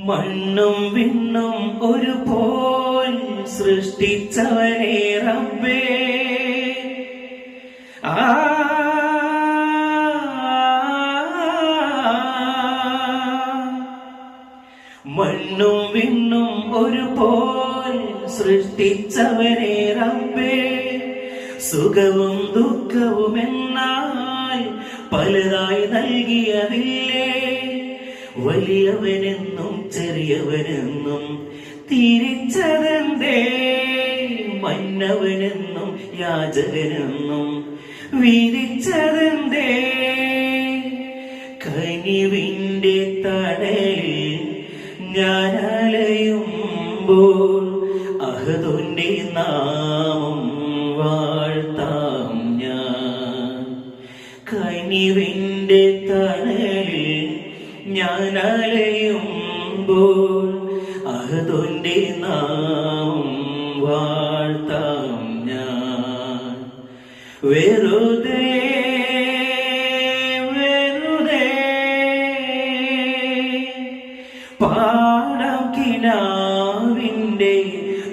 മണ്ണും വിണ്ണും ഒരുപോൽ സൃഷ്ടിച്ചവനെ റബ്ബേ, മണ്ണും വിണ്ണും ഒരുപോൽ സൃഷ്ടിച്ചവനെ റബ്ബേ, സുഖവും ദുഃഖവും എന്നാൽ പലതായി നൽകിയതില്ലേ, വലിയവനെന്നും ചെറിയവനെന്നും തിരിച്ചതെന്തേ, മന്നവനെന്നും യാചകനെന്നും വിരിച്ചതെന്തേ, കനിവിന്റെ തണലിൽ ഞാൻ അലയുമ്പോൾ അഹദുന്റെ നാമം വാഴ്ത്താം ഞാൻ, കനിവിന്റെ തണലിൽ ഞാൻ അലയുമ്പോൾ അഹദുന്റെ നാമം വാഴ്ത്താം ഞാൻ. വെറുതെ പാടാം കിനാവിന്റെ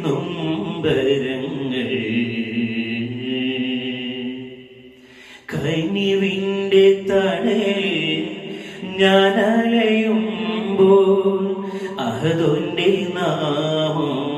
നൊമ്പരങ്ങൾ, കനിവിന്റെ തണലിൽ ഞാൻ അലയുമ്പോൾ അഹദുന്റെ നാമം